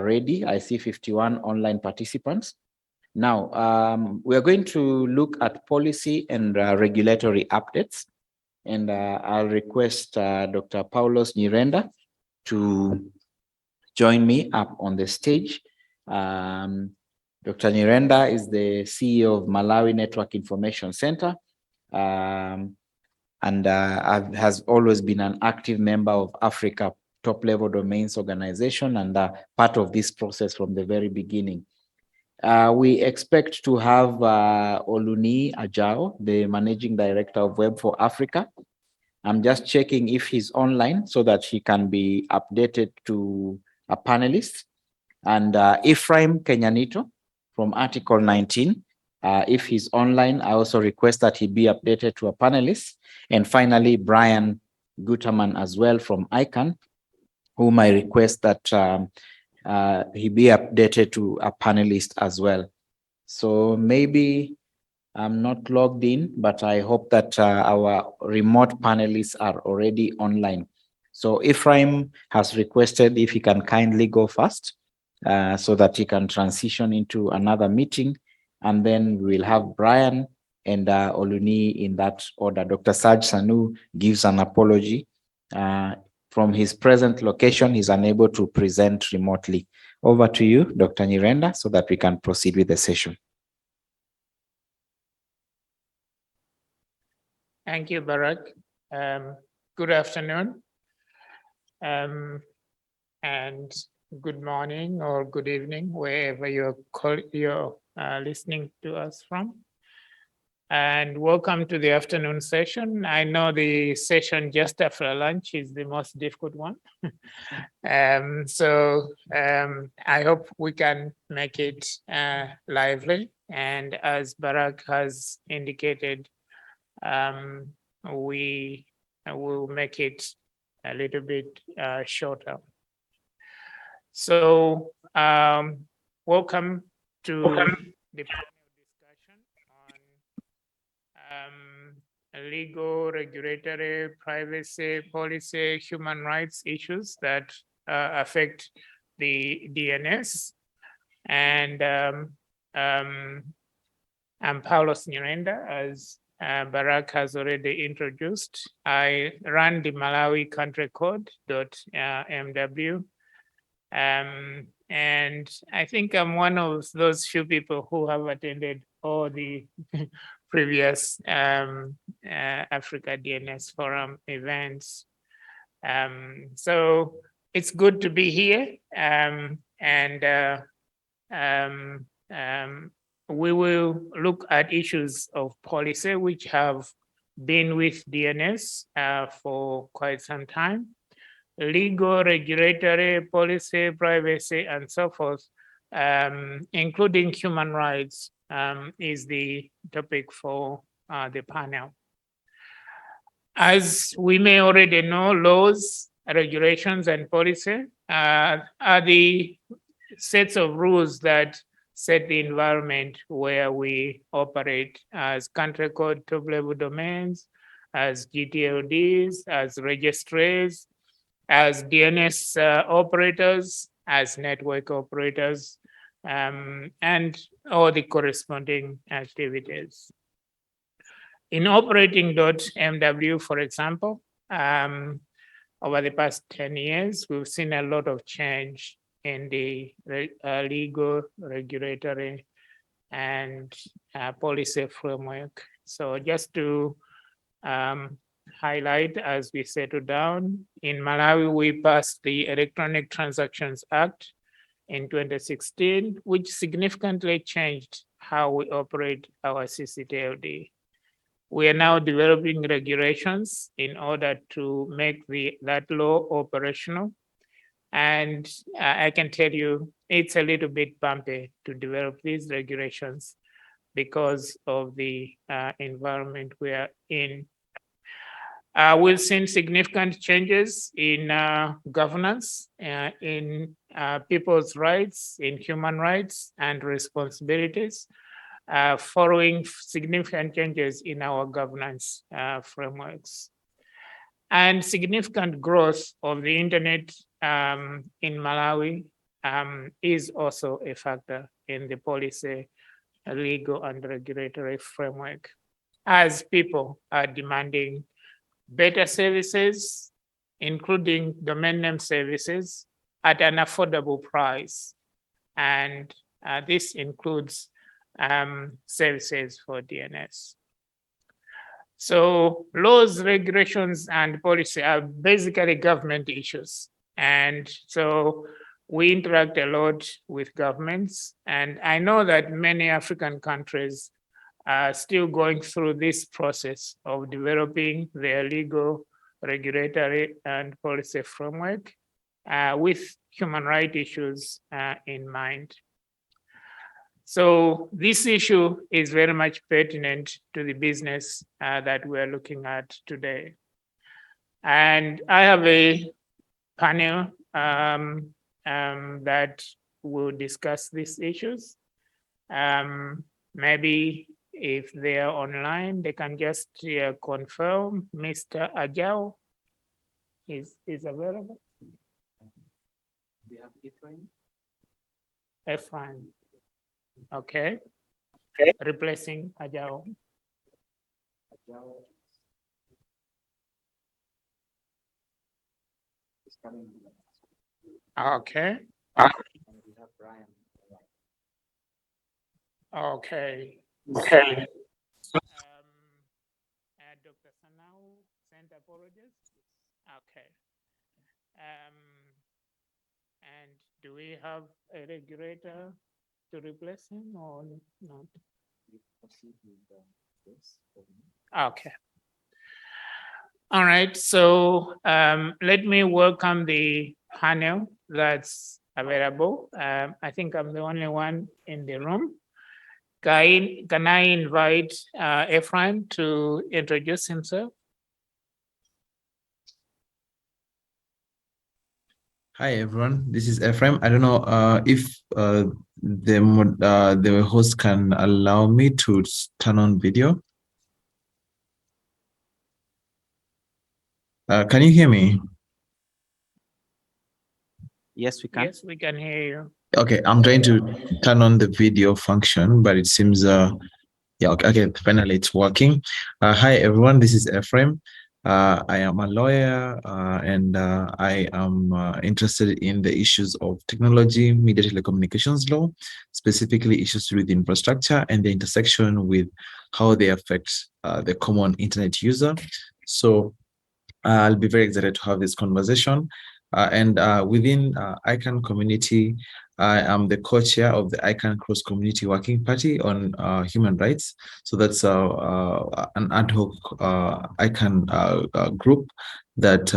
ready. I see 51 online participants. Now, we are going to look at policy and regulatory updates. And I'll request Dr. Paulos Nyirenda to join me up on the stage. Dr. Nyirenda is the CEO of Malawi Network Information Center, and has always been an active member of Africa Top-Level Domains Organization, and part of this process from the very beginning. We expect to have Oluni Ajao, the Managing Director of Web for Africa. I'm just checking if he's online so that he can be updated to a panelist. And Ephraim Kenyanito from Article 19. If he's online, I also request that he be updated to a panelist. And finally, Brian Guterman as well from ICANN, whom I request that he be updated to a panelist as well. So maybe I'm not logged in, but I hope that our remote panelists are already online. So Ephraim has requested if he can kindly go first so that he can transition into another meeting. And then we'll have Brian and Oluni in that order. Dr. Saj Sanu gives an apology. From his present location, he's unable to present remotely. Over to you, Dr. Nyirenda, so that we can proceed with the session. Thank you, Barack. Good afternoon, and good morning or good evening, wherever you're listening to us from. And welcome to the afternoon session. I know the session just after lunch is the most difficult one. So I hope we can make it lively. And as Barack has indicated, we will make it a little bit shorter. So welcome to the panel discussion on legal, regulatory, privacy, policy, human rights issues that affect the DNS. And I'm Paulos Nyirenda, as Barack has already introduced. I run the Malawi country code.mw. And I think I'm one of those few people who have attended all the previous Africa DNS Forum events. So it's good to be here. We will look at issues of policy which have been with DNS for quite some time. Legal, regulatory, policy, privacy, and so forth, including human rights, is the topic for the panel. As we may already know, laws, regulations, and policy are the sets of rules that set the environment where we operate as country code top-level domains, as GTLDs, as registries, as DNS operators, as network operators, and all the corresponding activities. In operating.mw, for example, over the past 10 years, we've seen a lot of change in the legal, regulatory, and policy framework. So just to highlight as we settle down, in Malawi, we passed the Electronic Transactions Act in 2016, which significantly changed how we operate our CCTLD. We are now developing regulations in order to make that law operational. And I can tell you, it's a little bit bumpy to develop these regulations because of the environment we are in. We've seen significant changes in governance, in people's rights, in human rights and responsibilities, following significant changes in our governance frameworks. And significant growth of the internet in Malawi is also a factor in the policy, legal, and regulatory framework, as people are demanding better services, including domain name services, at an affordable price. And this includes services for DNS. So laws, regulations, and policy are basically government issues. And so we interact a lot with governments. And I know that many African countries are still going through this process of developing their legal, regulatory, and policy framework with human rights issues in mind. So this issue is very much pertinent to the business that we're looking at today. And I have a panel that will discuss these issues. Maybe if they are online, they can just confirm Mr. Ajao is available. We have Ephraim. Ephraim. Okay. Replacing Ajao. Is coming. Okay. And we have Brian. Okay. Okay. Dr. Sanau sent apologies. Okay. And do we have a regulator to replace him or not? We proceed with this. Okay. All right. So let me welcome the panel that's available. I think I'm the only one in the room. Can I invite Ephraim to introduce himself? Hi everyone, this is Ephraim. I don't know if the host can allow me to turn on video. Can you hear me? Yes, we can. Yes, we can hear you. Okay, I'm trying to turn on the video function, but it seems yeah, okay, finally it's working. Hi everyone, this is Ephraim. I am a lawyer and I am interested in the issues of technology, media telecommunications law, specifically issues with infrastructure and the intersection with how they affect the common internet user. So I'll be very excited to have this conversation. And within ICANN community, I am the co-chair of the ICANN Cross Community Working Party on human rights. So that's an ad hoc ICANN group that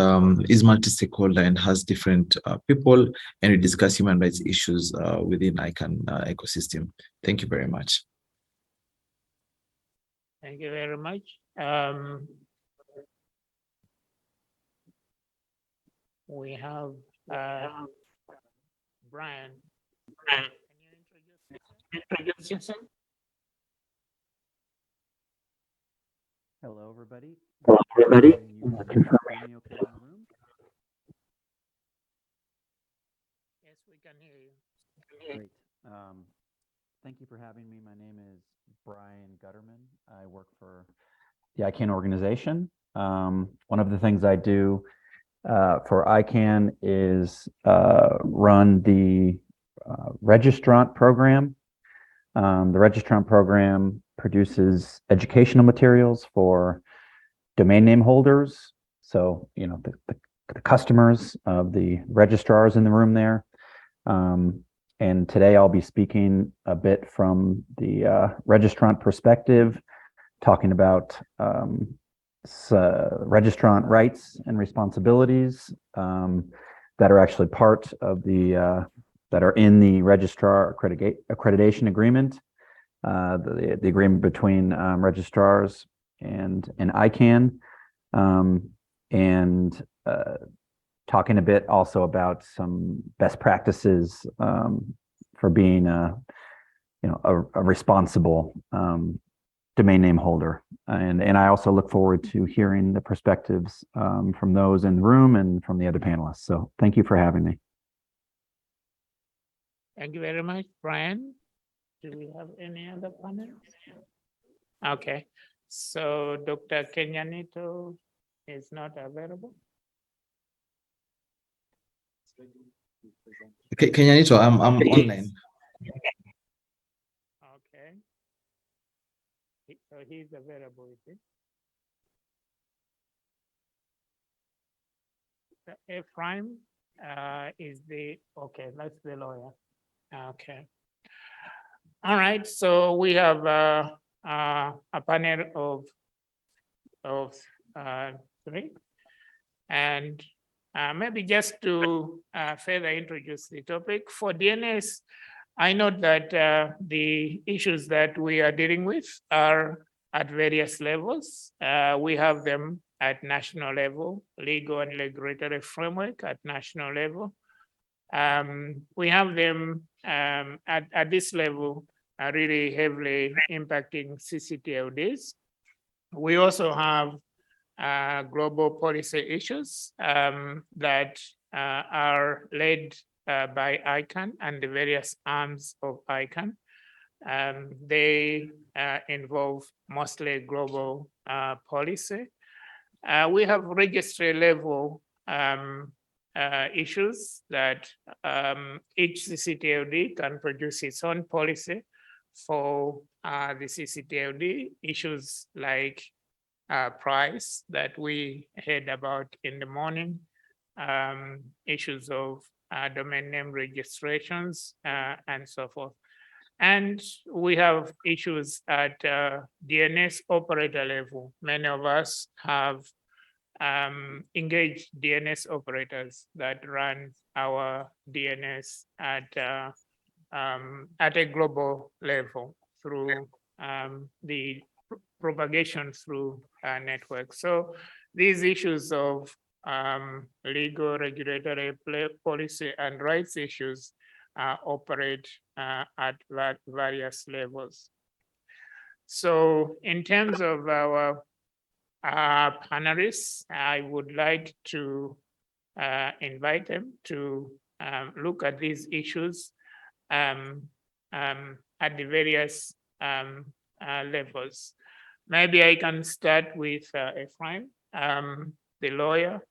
is multi-stakeholder and has different people, and we discuss human rights issues within ICANN ecosystem. Thank you very much. Thank you very much. We have Brian. Can you introduce yourself? Hello, everybody. Hello, everybody. Can you hear me okay in the room? Yes, we can hear you. Great. Thank you for having me. My name is Brian Guterman. I work for the ICANN organization. One of the things I do for ICANN is run the registrant program. The registrant program produces educational materials for domain name holders. So, you know, the customers of the registrars in the room there. And today I'll be speaking a bit from the registrant perspective, talking about registrant rights and responsibilities that are actually part of the that are in the registrar accreditation agreement, the agreement between registrars and ICANN, and talking a bit also about some best practices for being a responsible domain name holder. And I also look forward to hearing the perspectives from those in the room and from the other panelists. So thank you for having me. Thank you very much, Brian. Do we have any other panel? Okay, so Dr. Kenyanito is not available. Okay, Kenyanito, I'm online. Okay. So he's available, is he? Ephraim is okay, that's the lawyer. Okay. All right, so we have a panel of three. And maybe just to further introduce the topic, for DNS, I note that the issues that we are dealing with are at various levels. We have them at national level, legal and regulatory framework at national level. We have them at this level really heavily impacting CCTLDs. We also have global policy issues that are led by ICANN and the various arms of ICANN. They involve mostly global policy. We have registry level issues that each CCTLD can produce its own policy for the CCTLD, issues like price that we heard about in the morning, issues of domain name registrations and so forth. And we have issues at DNS operator level. Many of us have engaged DNS operators that run our DNS at a global level through the propagation through network. So these issues of legal, regulatory, policy, and rights issues operate at various levels. So in terms of our panelists, I would like to invite them to look at these issues at the various levels. Maybe I can start with Ephraim, the lawyer.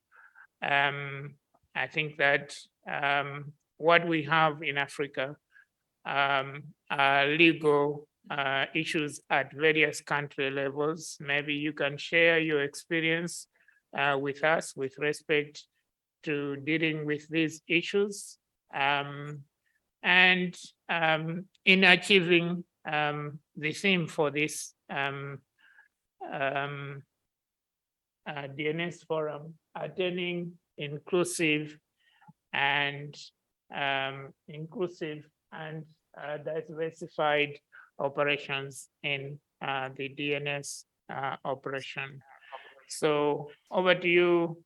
I think that what we have in Africa are legal issues at various country levels. Maybe you can share your experience with us with respect to dealing with these issues and in achieving the theme for this DNS forum, attaining inclusive and diversified operations in the DNS operation. So over to you,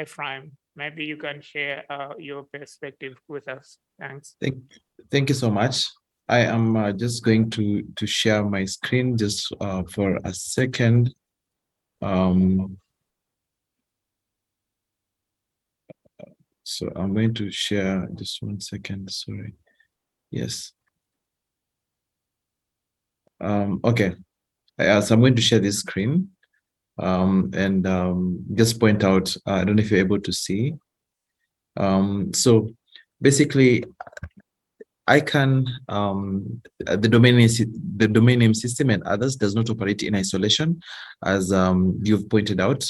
Ephraim. Maybe you can share your perspective with us. Thanks. Thank you so much. I am just going to share my screen just for a second. So I'm going to share just 1 second, sorry. Yes. Okay. So I'm going to share this screen and just point out, I don't know if you're able to see. So basically, ICANN, the domain name system and others does not operate in isolation, as you've pointed out.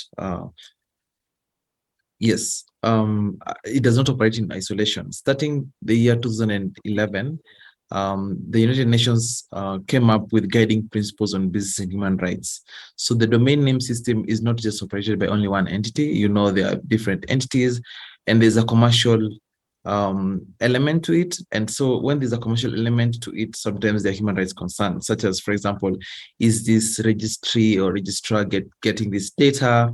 Yes, it does not operate in isolation. Starting the year 2011, the United Nations came up with guiding principles on business and human rights. So the domain name system is not just operated by only one entity. You know, there are different entities and there's a commercial element to it. And so when there's a commercial element to it, sometimes there are human rights concerns, such as, for example, is this registry or registrar getting this data?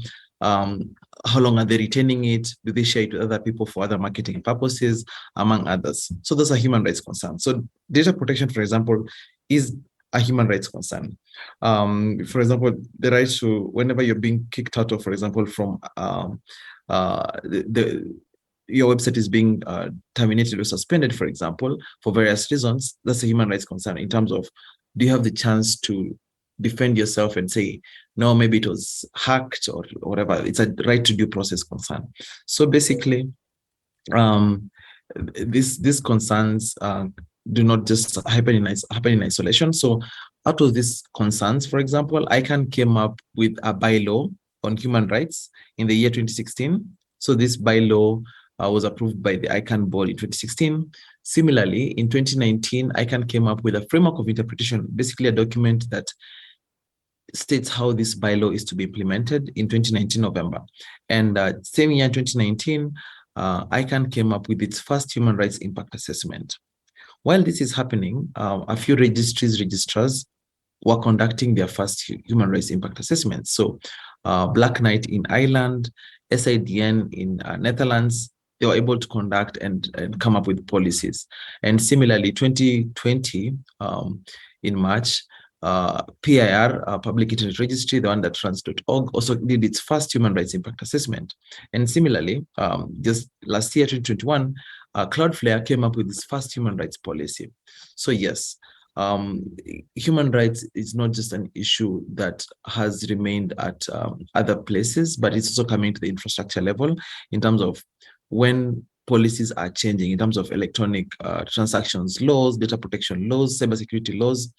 How long are they retaining it? Do they share it with other people for other marketing purposes, among others? So those are human rights concerns. So data protection, for example, is a human rights concern. For example, the right to, whenever you're being kicked out of, for example, from your website is being terminated or suspended, for example, for various reasons, that's a human rights concern in terms of, do you have the chance to defend yourself and say, no, maybe it was hacked or whatever? It's a right to due process concern. So basically, these concerns do not just happen in isolation. So out of these concerns, for example, ICANN came up with a bylaw on human rights in the year 2016. So this bylaw was approved by the ICANN board in 2016. Similarly, in 2019, ICANN came up with a framework of interpretation, basically a document that states how this bylaw is to be implemented in 2019 November. And same year, 2019, ICANN came up with its first human rights impact assessment. While this is happening, a few registrars were conducting their first human rights impact assessments. So Black Knight in Ireland, SIDN in Netherlands, they were able to conduct and come up with policies. And similarly, 2020, in March, PIR, Public Internet Registry, the one that runs.org, also did its first human rights impact assessment. And similarly, just last year, 2021, Cloudflare came up with its first human rights policy. So yes, human rights is not just an issue that has remained at other places, but it's also coming to the infrastructure level in terms of when policies are changing in terms of electronic transactions laws, data protection laws, cybersecurity laws.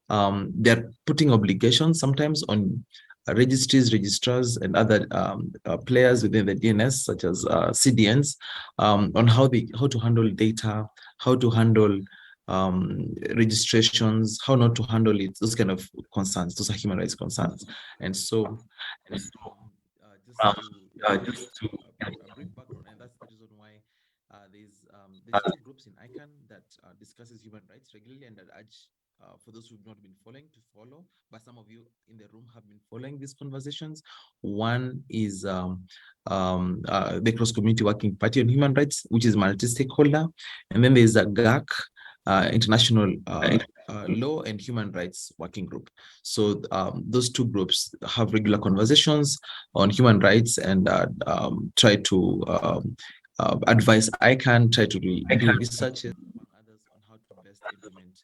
They're putting obligations sometimes on registries, registrars, and other players within the DNS, such as CDNs, on how to handle data, how to handle registrations, how not to handle it, those kind of concerns. Those are human rights concerns. And so, just to a brief background, and that's the reason why there's two groups in ICANN that discusses human rights regularly, and that urge for those who've not been following to follow, but some of you in the room have been following these conversations. One is the Cross Community Working Party on Human Rights, which is multi-stakeholder, and then there's a GAC, International Law and Human Rights Working Group. So those two groups have regular conversations on human rights and try to advise ICANN, try to do researches on others on how to best implement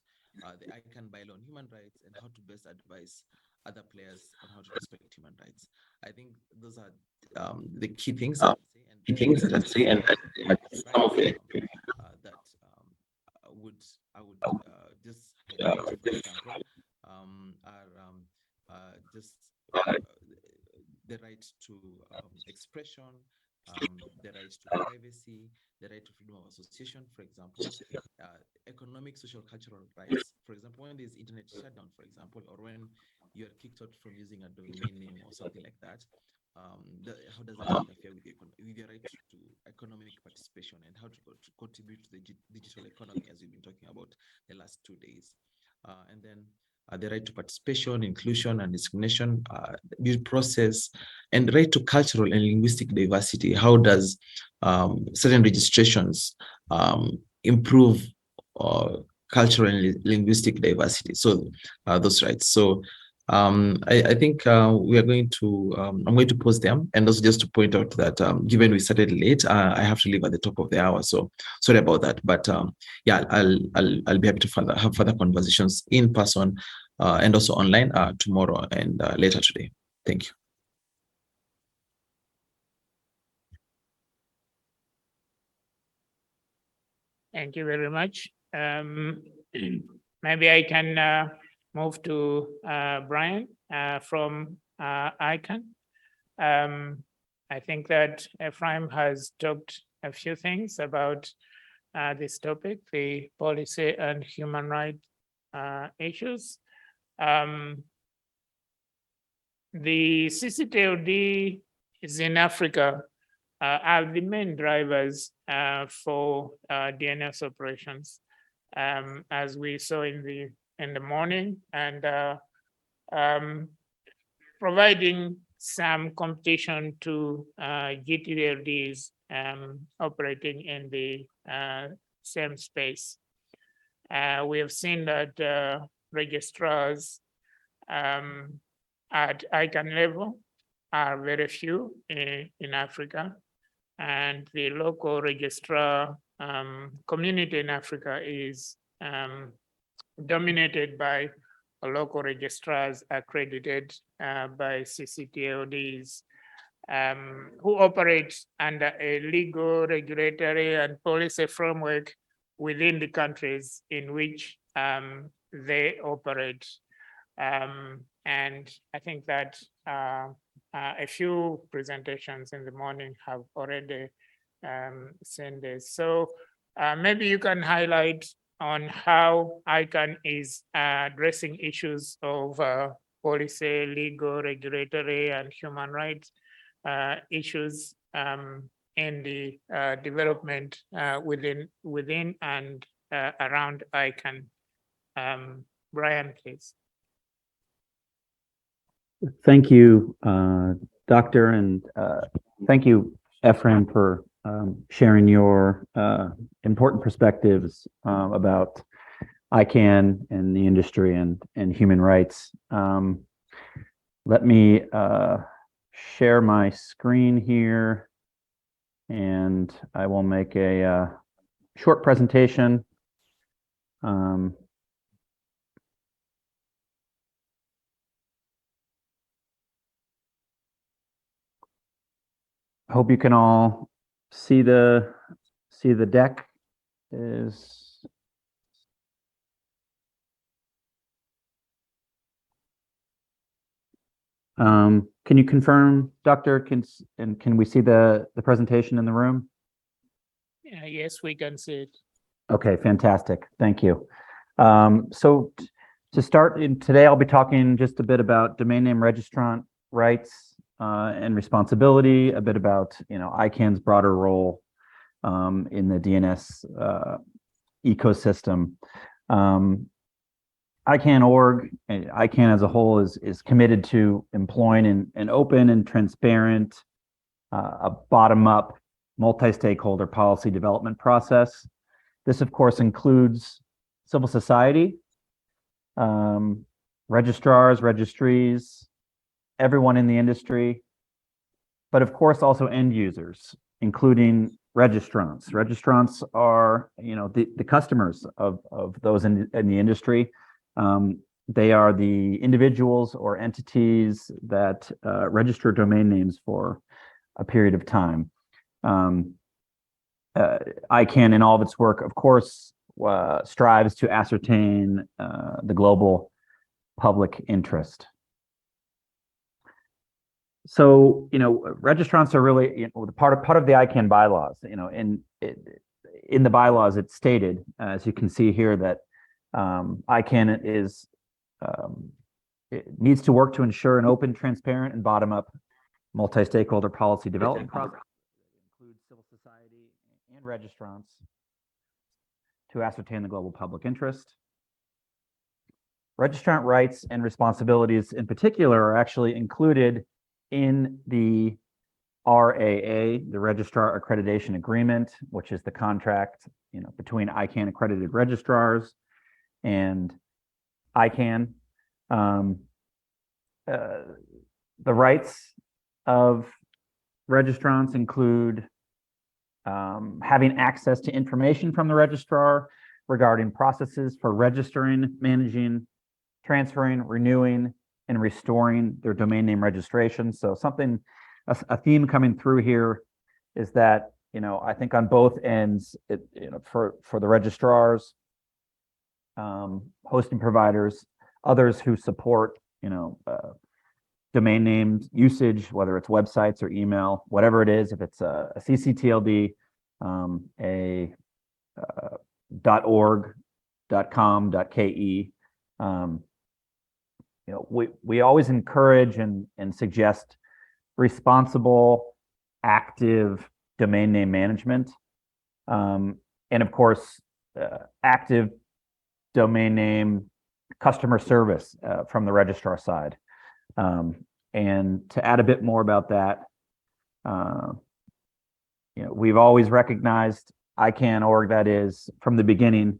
the ICANN bylaw on human rights and how to best advise other players on how to respect human rights. I think those are the key things that I'd say, and some of it that I would just highlight, for example, are just the right to expression, the right to privacy, the right to freedom of association, for example, economic, social, cultural rights. For example, when there's internet shutdown, for example, or when you're kicked out from using a domain name or something like that, how does that interfere with your right to economic participation and how to contribute to the digital economy, as we've been talking about the last 2 days? And then the right to participation, inclusion, and discrimination, due process, and right to cultural and linguistic diversity. How does certain registrations improve cultural and linguistic diversity? So those rights. So I think we are going to, I'm going to pause them, and also just to point out that given we started late, I have to leave at the top of the hour. So sorry about that. But yeah, I'll be happy to have further conversations in person and also online tomorrow and later today. Thank you. Thank you very much. Maybe I can move to Brian from ICANN. I think that Ephraim has talked a few things about this topic, the policy and human rights issues. The CCTLD is in Africa are the main drivers for DNS operations, as we saw in the morning, and providing some competition to GTLDs operating in the same space. We have seen that registrars at ICANN level are very few in Africa. and the local registrar community in Africa is dominated by local registrars accredited by CCTLDs who operate under a legal, regulatory, and policy framework within the countries in which they operate. And I think that a few presentations in the morning have already seen this. So maybe you can highlight on how ICANN is addressing issues of policy, legal, regulatory, and human rights issues in the development within and around ICANN. Brian, please. Thank you, Doctor, and thank you, Ephraim, for sharing your important perspectives about ICANN and the industry and human rights. Let me share my screen here, and I will make a short presentation. I hope you can all see the deck. Can you confirm, Doctor? Can we see the presentation in the room? Yes, we can see it. Okay, fantastic. Thank you. So to start, today I'll be talking just a bit about domain name registrant rights and responsibility, a bit about ICANN's broader role in the DNS ecosystem. ICANN.org, ICANN as a whole is committed to employing an open and transparent, a bottom-up, multi-stakeholder policy development process. This, of course, includes civil society, registrars, registries, everyone in the industry, but of course also end users, including registrants. Registrants are, the customers of those in the industry. They are the individuals or entities that register domain names for a period of time. ICANN, in all of its work, of course, strives to ascertain the global public interest. So, registrants are really part of the ICANN bylaws. In the bylaws, it's stated, as you can see here, that ICANN it needs to work to ensure an open, transparent, and bottom-up multi-stakeholder policy development process that includes civil society and registrants to ascertain the global public interest. Registrant rights and responsibilities in particular are actually included in the RAA, the Registrar Accreditation Agreement, which is the contract between ICANN accredited registrars and ICANN. The rights of registrants include having access to information from the registrar regarding processes for registering, managing, transferring, renewing, and restoring their domain name registration. So a theme coming through here is that, I think on both ends, for the registrars, hosting providers, others who support, domain names usage, whether it's websites or email, whatever it is, if it's a CCTLD, a .org, .com, .ke, we always encourage and suggest responsible, active domain name management, and of course, active domain name customer service from the registrar side. And to add a bit more about that, we've always recognized ICANN.org, that is, from the beginning,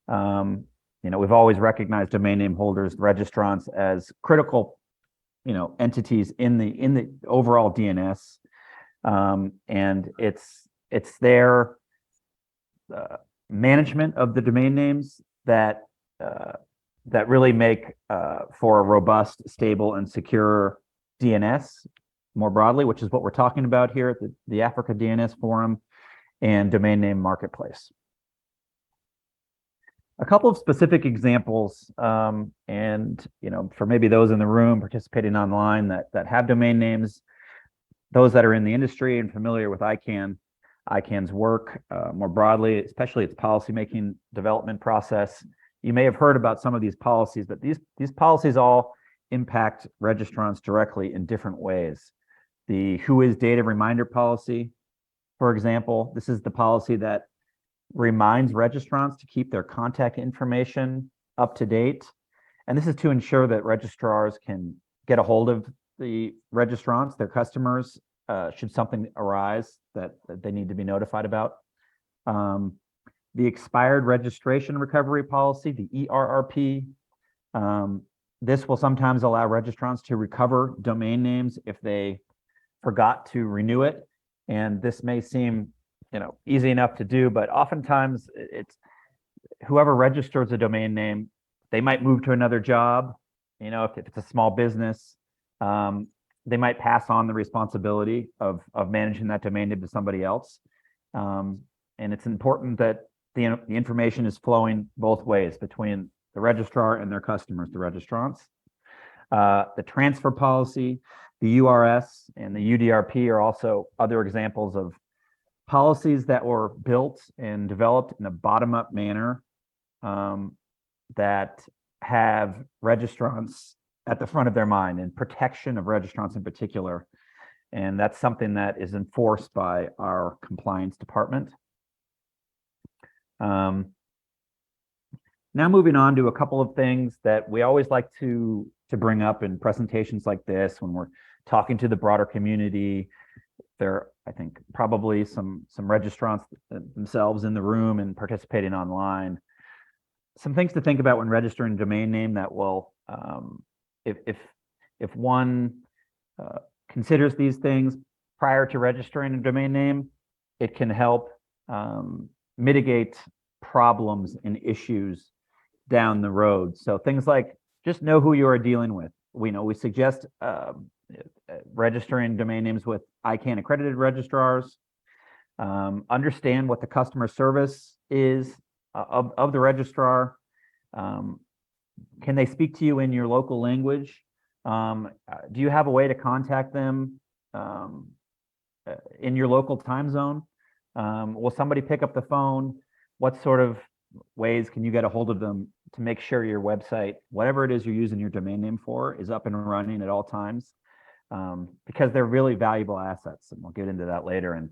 we've always recognized domain name holders, registrants as critical, entities in the overall DNS. And it's their management of the domain names that really make for a robust, stable, and secure DNS more broadly, which is what we're talking about here at the Africa DNS Forum and Domain Name Marketplace. A couple of specific examples, and for maybe those in the room participating online that have domain names, those that are in the industry and familiar with ICANN's work more broadly, especially its policymaking development process. You may have heard about some of these policies, but these policies all impact registrants directly in different ways. The Who Is Data Reminder policy, for example, this is the policy that reminds registrants to keep their contact information up to date. And this is to ensure that registrars can get a hold of the registrants, their customers, should something arise that they need to be notified about. The Expired Registration Recovery Policy, the ERRP, this will sometimes allow registrants to recover domain names if they forgot to renew it. And this may seem easy enough to do, but oftentimes it's whoever registers a domain name, they might move to another job. If it's a small business, they might pass on the responsibility of managing that domain name to somebody else. And it's important that the information is flowing both ways between the registrar and their customers, the registrants. The transfer policy, the URS, and the UDRP are also other examples of policies that were built and developed in a bottom-up manner that have registrants at the front of their mind and protection of registrants in particular. And that's something that is enforced by our compliance department. Now moving on to a couple of things that we always like to bring up in presentations like this when we're talking to the broader community. There are, I think, probably some registrants themselves in the room and participating online. Some things to think about when registering a domain name that will, if one considers these things prior to registering a domain name, it can help mitigate problems and issues down the road. So things like just know who you are dealing with. We suggest registering domain names with ICANN accredited registrars. Understand what the customer service is of the registrar. Can they speak to you in your local language? Do you have a way to contact them in your local time zone? Will somebody pick up the phone? What sort of ways can you get a hold of them to make sure your website, whatever it is you're using your domain name for, is up and running at all times? Because they're really valuable assets, and we'll get into that later. And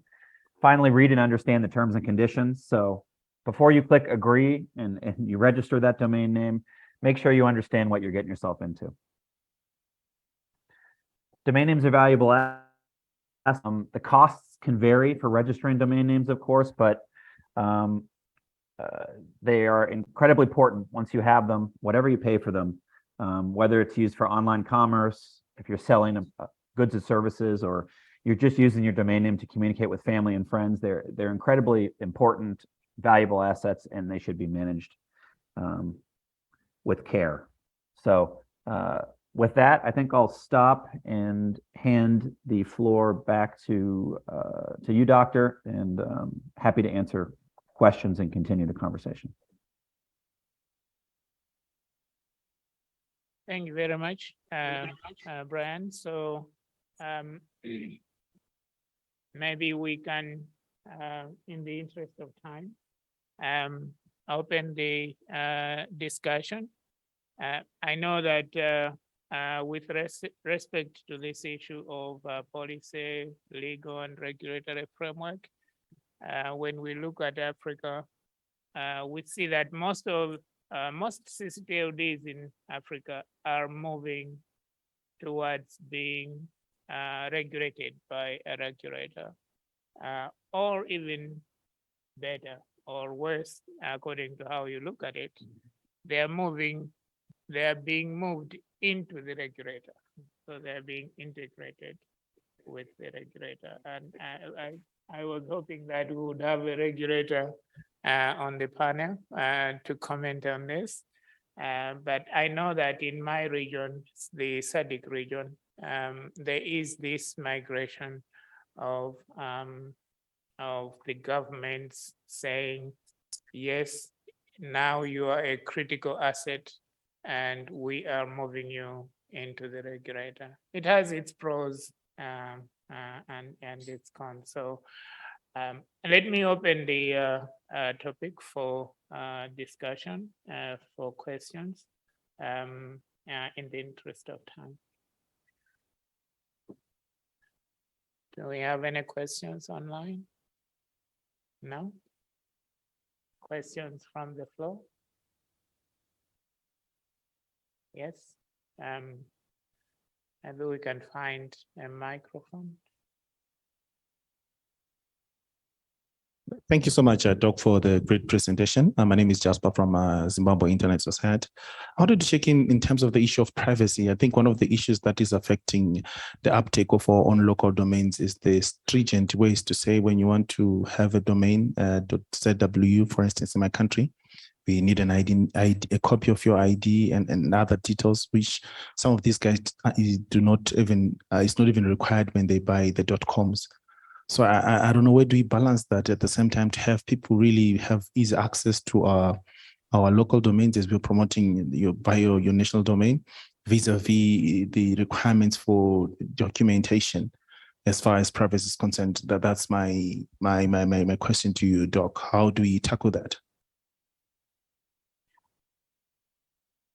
finally, read and understand the terms and conditions. So before you click agree and you register that domain name, make sure you understand what you're getting yourself into. Domain names are valuable assets. The costs can vary for registering domain names, of course, but they are incredibly important once you have them, whatever you pay for them, whether it's used for online commerce, if you're selling goods and services, or you're just using your domain name to communicate with family and friends. They're incredibly important, valuable assets, and they should be managed with care. So with that, I think I'll stop and hand the floor back to you, Doctor, and happy to answer questions and continue the conversation. Thank you very much, Brian. So maybe we can, in the interest of time, open the discussion. I know that with respect to this issue of policy, legal, and regulatory framework, when we look at Africa, we see that most CCTLDs in Africa are moving towards being regulated by a regulator, or even better or worse, according to how you look at it. They are being moved into the regulator, so they're being integrated with the regulator. And I was hoping that we would have a regulator on the panel to comment on this. But I know that in my region, the SADC region, there is this migration of the governments saying, yes, now you are a critical asset and we are moving you into the regulator. It has its pros and its cons. So let me open the topic for discussion, for questions, in the interest of time. Do we have any questions online? No? Questions from the floor? Yes. Maybe we can find a microphone. Thank you so much, Doc, for the great presentation. My name is Jasper from Zimbabwe Internet Society. I wanted to check in terms of the issue of privacy. I think one of the issues that is affecting the uptake of our own local domains is the stringent ways to say when you want to have a domain, .zw, for instance, in my country, we need an ID, a copy of your ID and other details, which some of these guys do not even, it's not even required when they buy the .coms. So I don't know, where do we balance that at the same time to have people really have easy access to our local domains as we're promoting your national domain vis-a-vis the requirements for documentation as far as privacy is concerned? That's my question to you, Doc. How do we tackle that?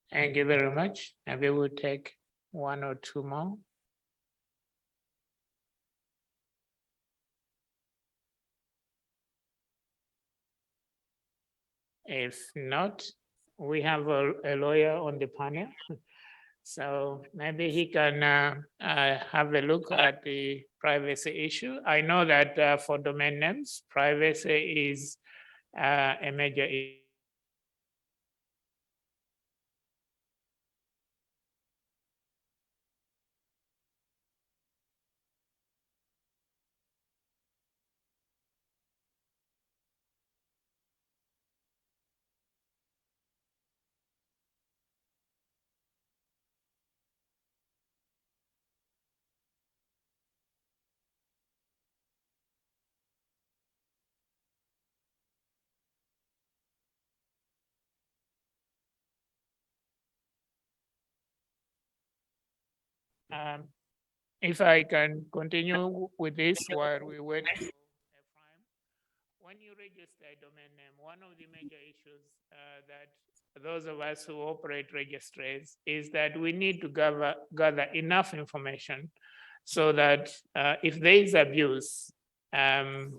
Thank you very much. Maybe we'll take one or two more. If not, we have a lawyer on the panel. So maybe he can have a look at the privacy issue. I know that for domain names, privacy is a major issue. If I can continue with this while we wait for Ephraim. When you register a domain name, one of the major issues that those of us who operate registries is that we need to gather enough information so that if there is abuse or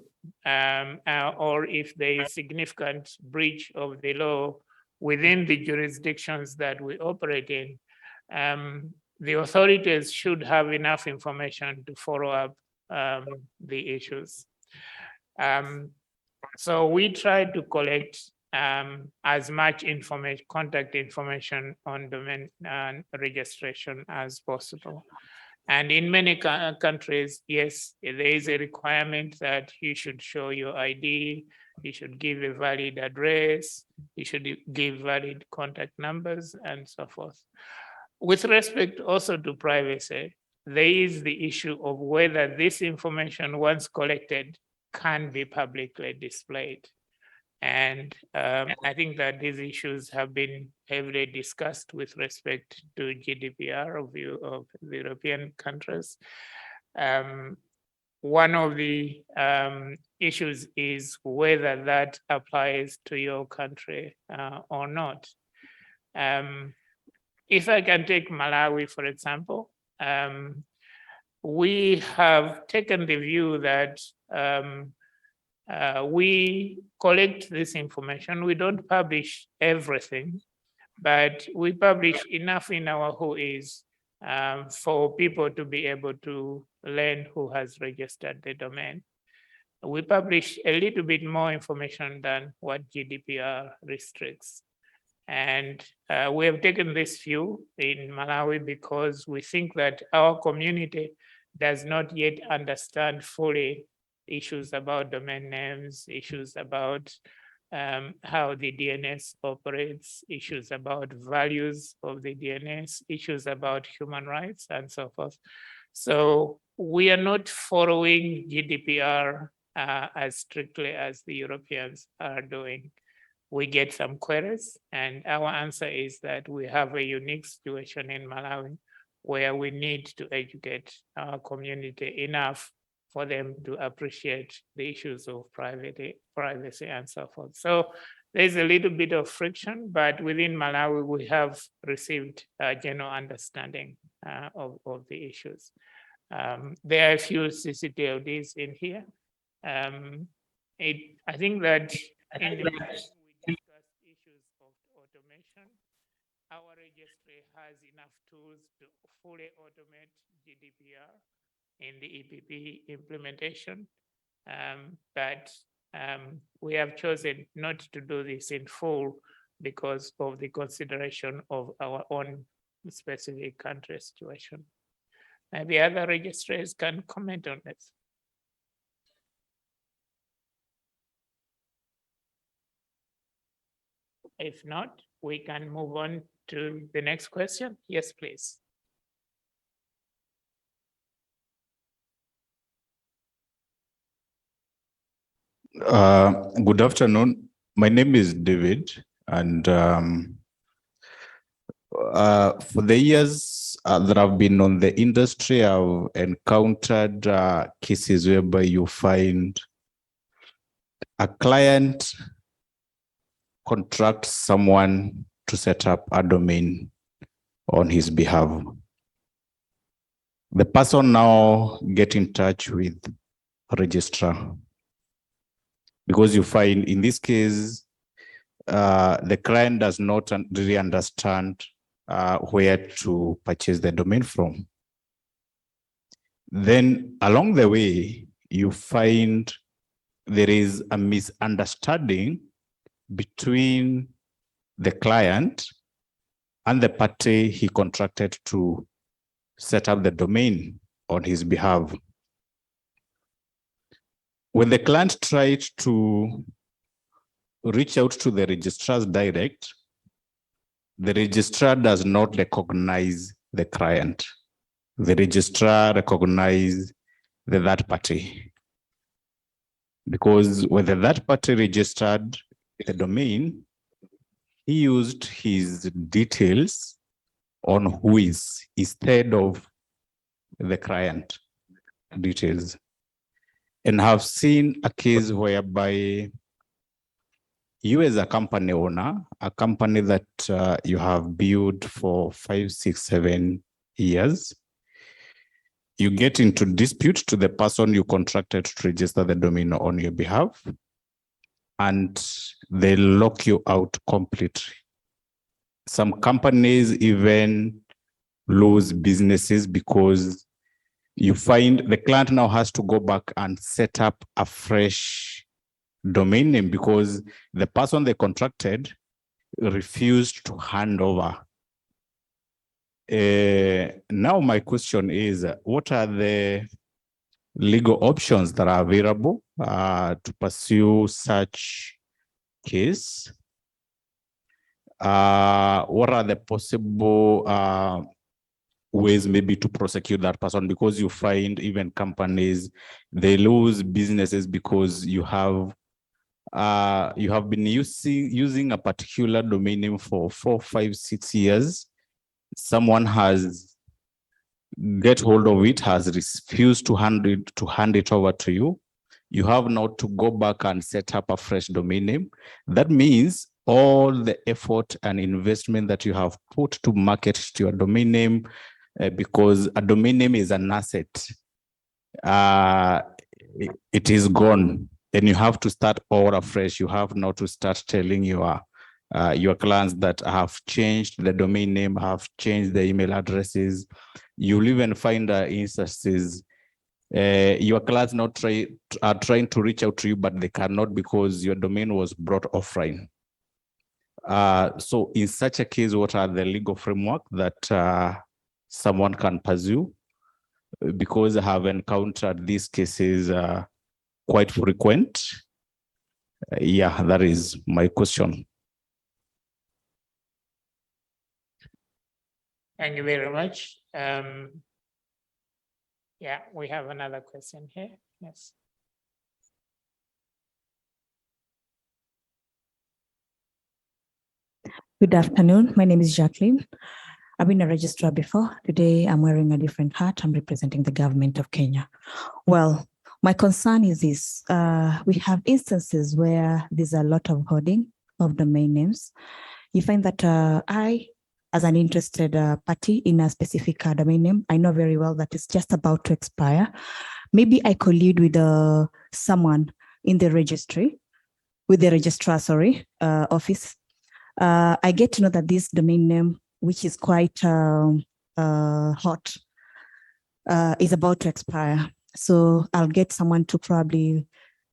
if there is significant breach of the law within the jurisdictions that we operate in, the authorities should have enough information to follow up the issues. So we try to collect as much information, contact information on domain registration as possible. And in many countries, yes, there is a requirement that you should show your ID, you should give a valid address, you should give valid contact numbers and so forth. With respect also to privacy, there is the issue of whether this information, once collected, can be publicly displayed. And I think that these issues have been heavily discussed with respect to GDPR of the European countries. One of the issues is whether that applies to your country or not. If I can take Malawi, for example, we have taken the view that we collect this information. We don't publish everything, but we publish enough in our WHOIS for people to be able to learn who has registered the domain. We publish a little bit more information than what GDPR restricts. And we have taken this view in Malawi because we think that our community does not yet understand fully issues about domain names, issues about how the DNS operates, issues about values of the DNS, issues about human rights, and so forth. So we are not following GDPR as strictly as the Europeans are doing. We get some queries, and our answer is that we have a unique situation in Malawi where we need to educate our community enough for them to appreciate the issues of privacy and so forth. So there's a little bit of friction, but within Malawi, we have received a general understanding of the issues. There are a few CCTLDs in here. I think that in the beginning we discussed issues of automation. Our registry has enough tools to fully automate GDPR in the EPP implementation, but we have chosen not to do this in full because of the consideration of our own specific country situation. Maybe other registrars can comment on this. If not, we can move on to the next question. Yes, please. Good afternoon. My name is David, and for the years that I've been on the industry, I've encountered cases whereby you find a client contracts someone to set up a domain on his behalf. The person now get in touch with a registrar, because you find in this case, the client does not really understand where to purchase the domain from. Then along the way, you find there is a misunderstanding between the client and the party he contracted to set up the domain on his behalf. When the client tried to reach out to the registrars direct, the registrar does not recognize the client. The registrar recognizes the third party. Because when the third party registered the domain, he used his details on who is instead of the client details. And have seen a case whereby you as a company owner, a company that you have built for 5, 6, 7 years, you get into dispute to the person you contracted to register the domain on your behalf, and they lock you out completely. Some companies even lose businesses because you find the client now has to go back and set up a fresh domain name because the person they contracted refused to hand over. Now my question is, what are the legal options that are available to pursue such case? What are the possible ways maybe to prosecute that person? Because you find even companies, they lose businesses because you have been using a particular domain name for 4, 5, 6 years. Someone has get hold of it, has refused to hand it over to you. You have now to go back and set up a fresh domain name. That means all the effort and investment that you have put to market to your domain name, because a domain name is an asset, it is gone. And you have to start all afresh. You have now to start telling your clients that I have changed the domain name, I have changed the email addresses. You'll even find instances your clients now are trying to reach out to you, but they cannot because your domain was brought offline. So in such a case, what are the legal framework that someone can pursue because I have encountered these cases quite frequent. Yeah, that is my question. Thank you very much. Yeah, we have another question here. Yes. Good afternoon. My name is Jacqueline. I've been a registrar before. Today, I'm wearing a different hat. I'm representing the government of Kenya. Well, my concern is this. We have instances where there's a lot of hoarding of domain names. You find that I, as an interested party in a specific domain name, I know very well that it's just about to expire. Maybe I collude with someone in the registry, with the registrar, office. I get to know that this domain name, which is quite hot, is about to expire. So I'll get someone to probably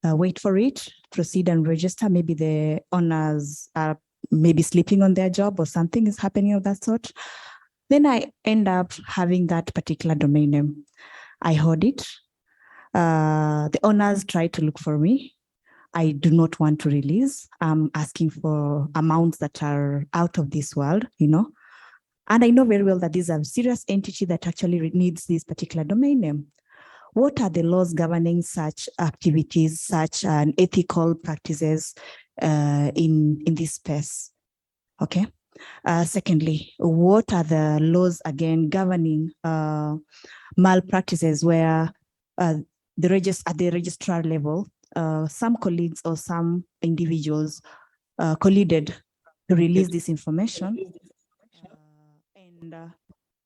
wait for it, proceed and register. Maybe the owners are maybe sleeping on their job or something is happening of that sort. Then I end up having that particular domain name. I hoard it. The owners try to look for me. I do not want to release. I'm asking for amounts that are out of this world, you know. And I know very well that these are serious entity that actually needs this particular domain name. What are the laws governing such activities, such ethical practices in this space? Okay. Secondly, what are the laws again governing malpractices where at the registrar level, some colleagues or some individuals colluded to release this information and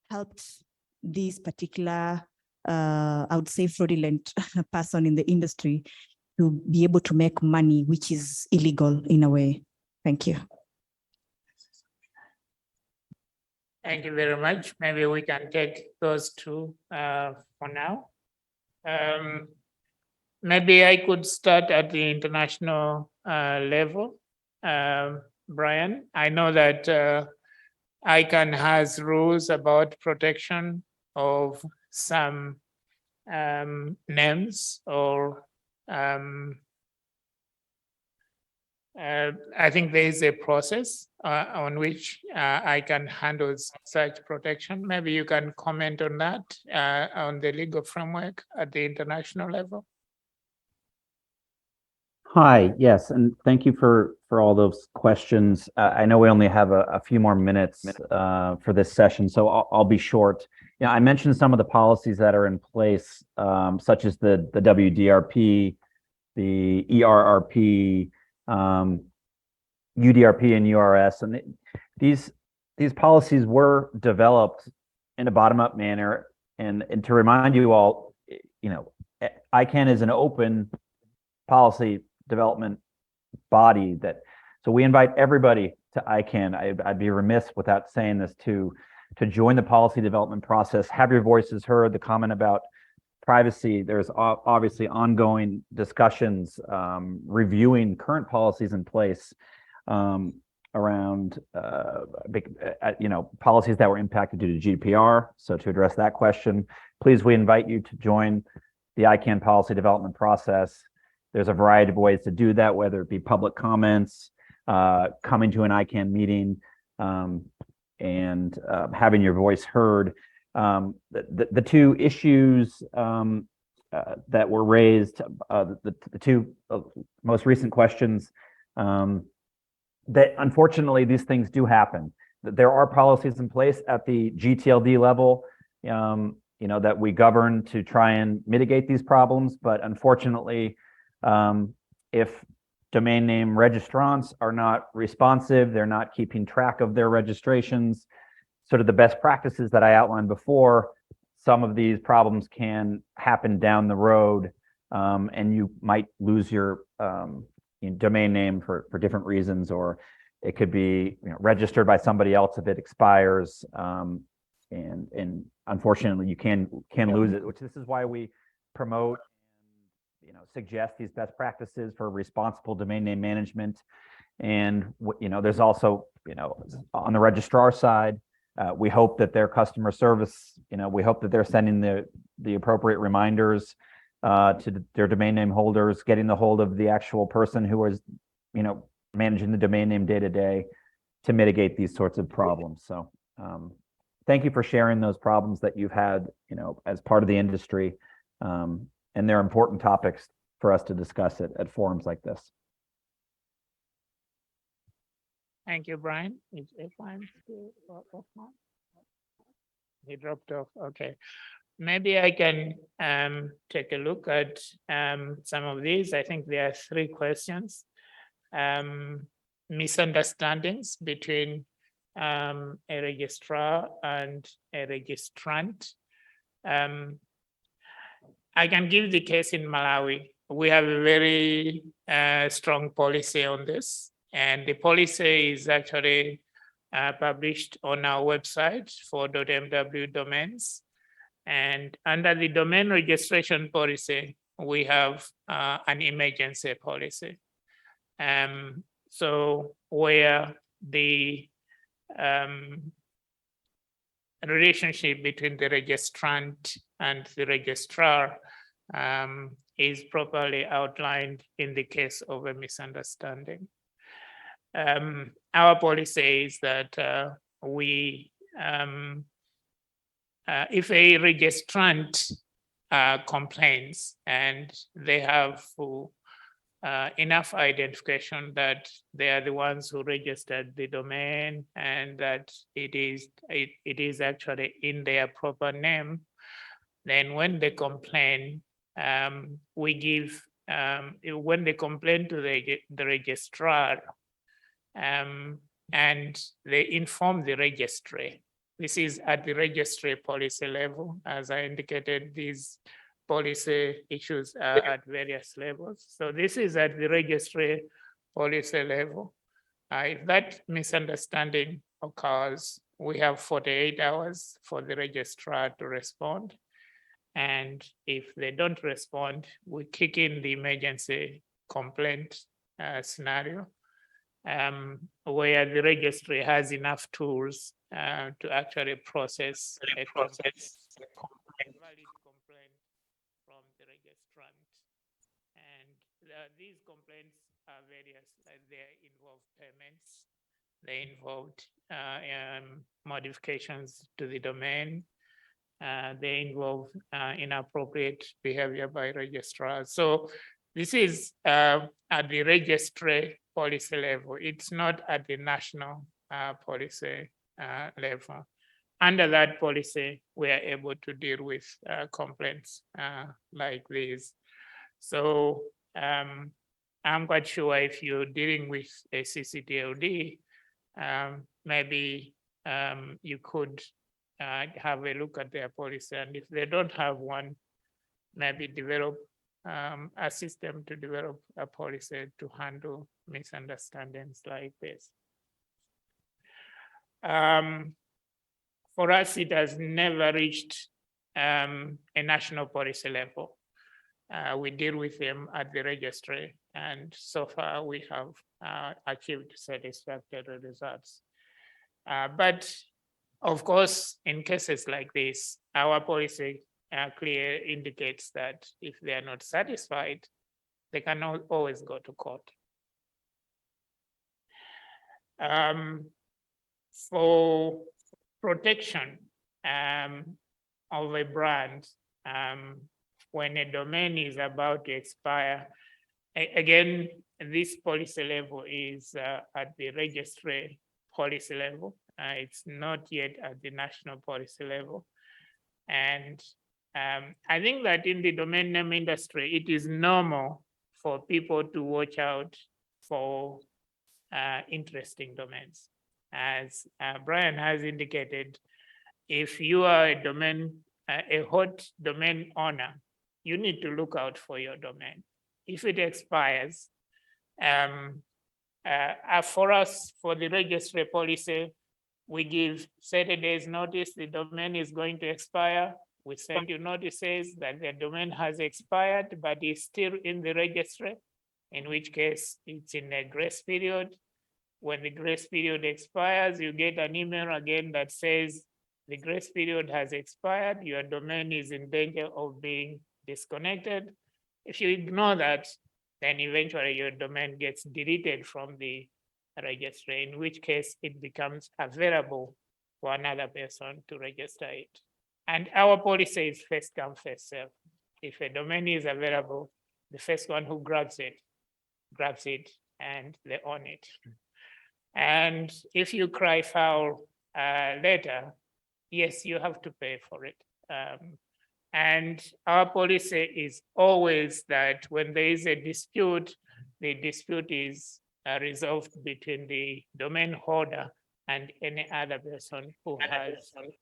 helped this particular, I would say, fraudulent person in the industry to be able to make money, which is illegal in a way. Thank you. Thank you very much. Maybe we can take those two for now. Maybe I could start at the international level. Brian, I know that ICANN has rules about protection of some names or I think there is a process on which ICANN handles such protection. Maybe you can comment on that on the legal framework at the international level. Hi, yes, and thank you for all those questions. I know we only have a few more minutes for this session, so I'll be short. Yeah, I mentioned some of the policies that are in place, such as the WDRP, the ERRP, UDRP, and URS, and these policies were developed in a bottom-up manner. And to remind you all, you know, ICANN is an open policy development body so we invite everybody to ICANN. I'd be remiss without saying this to join the policy development process, have your voices heard. The comment about privacy, there's obviously ongoing discussions, reviewing current policies in place around policies that were impacted due to GDPR. So to address that question, please, we invite you to join the ICANN policy development process. There's a variety of ways to do that, whether it be public comments, coming to an ICANN meeting, and having your voice heard. The two issues that were raised, the two most recent questions, that unfortunately these things do happen. There are policies in place at the GTLD level, that we govern to try and mitigate these problems, but unfortunately, if domain name registrants are not responsive, they're not keeping track of their registrations, sort of the best practices that I outlined before, some of these problems can happen down the road, and you might lose your domain name for different reasons, or it could be registered by somebody else if it expires, and unfortunately you can lose it. Which this is why we promote, suggest these best practices for responsible domain name management. And there's also on the registrar side, we hope that their customer service, we hope that they're sending the appropriate reminders to their domain name holders, getting the hold of the actual person who is, managing the domain name day to day to mitigate these sorts of problems. So thank you for sharing those problems that you've had, as part of the industry. And they're important topics for us to discuss at forums like this. Thank you, Brian. Is Ephraim still offline? He dropped off. Okay. Maybe I can take a look at some of these. I think there are 3 questions. Misunderstandings between a registrar and a registrant. I can give the case in Malawi. We have a very strong policy on this, and the policy is actually published on our website for .mw domains. And under the domain registration policy, we have an emergency policy. So where the relationship between the registrant and the registrar is properly outlined in the case of a misunderstanding. Our policy is that if a registrant complains and they have enough identification that they are the ones who registered the domain and that it is actually in their proper name, then when they complain, we give, when they complain to the registrar and they inform the registry. This is at the registry policy level. As I indicated, these policy issues are at various levels. So this is at the registry policy level. If that misunderstanding occurs, we have 48 hours for the registrar to respond. And if they don't respond, we kick in the emergency complaint scenario, where the registry has enough tools to actually process a valid complaint from the registrant. And these complaints are various. They involve payments, they involved modifications to the domain, they involve inappropriate behavior by registrars. So this is at the registry policy level. It's not at the national policy level. Under that policy, we are able to deal with complaints like these. So I'm quite sure if you're dealing with a CCTLD, maybe you could have a look at their policy, and if they don't have one, maybe develop a system to develop a policy to handle misunderstandings like this. For us, it has never reached a national policy level. We deal with them at the registry, and so far we have achieved satisfactory results. But of course, in cases like this, our policy clearly indicates that if they are not satisfied, they can always go to court. For protection of a brand, when a domain is about to expire, again, this policy level is at the registry policy level. It's not yet at the national policy level. And I think that in the domain name industry, it is normal for people to watch out for interesting domains. As Brian has indicated, if you are a hot domain owner, you need to look out for your domain. If it expires, for us, for the registry policy, we give 30 days notice the domain is going to expire. We send you notices that the domain has expired, but is still in the registry, in which case it's in a grace period. When the grace period expires, you get an email again that says the grace period has expired, your domain is in danger of being disconnected. If you ignore that, then eventually your domain gets deleted from the registry, in which case it becomes available for another person to register it. And our policy is first come, first serve. If a domain is available, the first one who grabs it, and they own it. And if you cry foul later, yes, you have to pay for it. And our policy is always that when there is a dispute, the dispute is resolved between the domain holder and any other person who has. And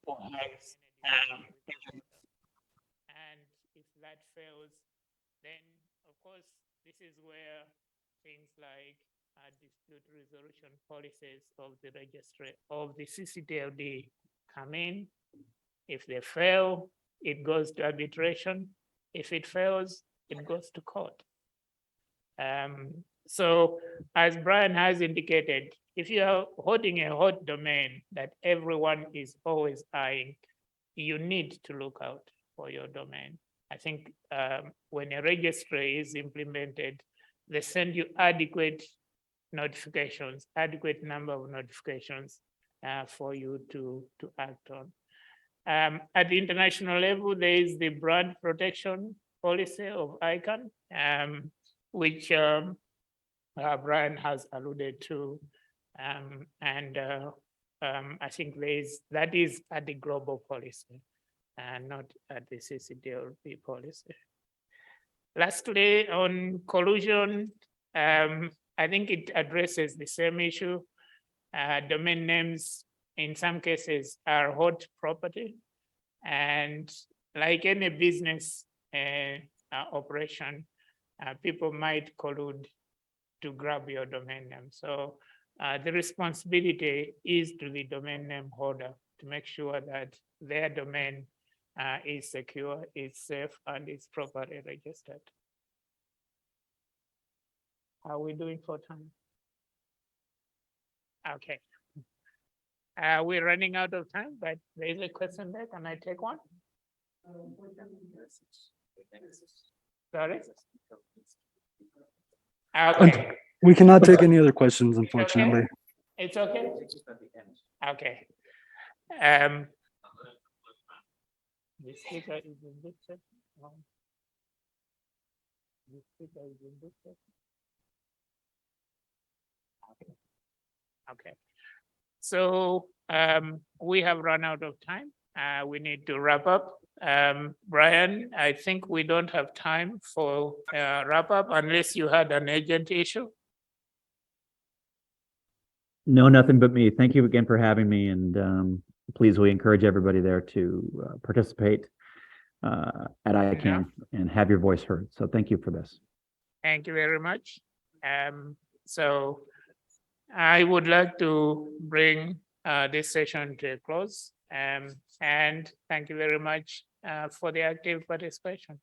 if that fails, then of course, this is where things like dispute resolution policies of the registry of the CCTLD come in. If they fail, it goes to arbitration. If it fails, it goes to court. So as Brian has indicated, if you are holding a hot domain that everyone is always eyeing, you need to look out for your domain. I think when a registry is implemented, they send you adequate notifications, adequate number of notifications for you to act on. At the international level, there is the brand protection policy of ICANN, which Brian has alluded to. I think that is at the global policy and not at the CCTLD policy. Lastly, on collusion, I think it addresses the same issue. Domain names, in some cases, are hot property. And like any business operation, people might collude to grab your domain name. So the responsibility is to the domain name holder to make sure that their domain is secure, is safe, and is properly registered. How are we doing for time? Okay. We're running out of time, but there is a question there. Can I take one? Sorry? Okay. We cannot take any other questions, unfortunately. It's okay? Okay. The speaker is in good shape. The speaker is in good shape. Okay. So we have run out of time. We need to wrap up. Brian, I think we don't have time for wrap up unless you had an urgent issue. No, nothing but me. Thank you again for having me. And please, we encourage everybody there to participate at ICANN and have your voice heard. So thank you for this. Thank you very much. So I would like to bring this session to a close. And thank you very much for the active participation.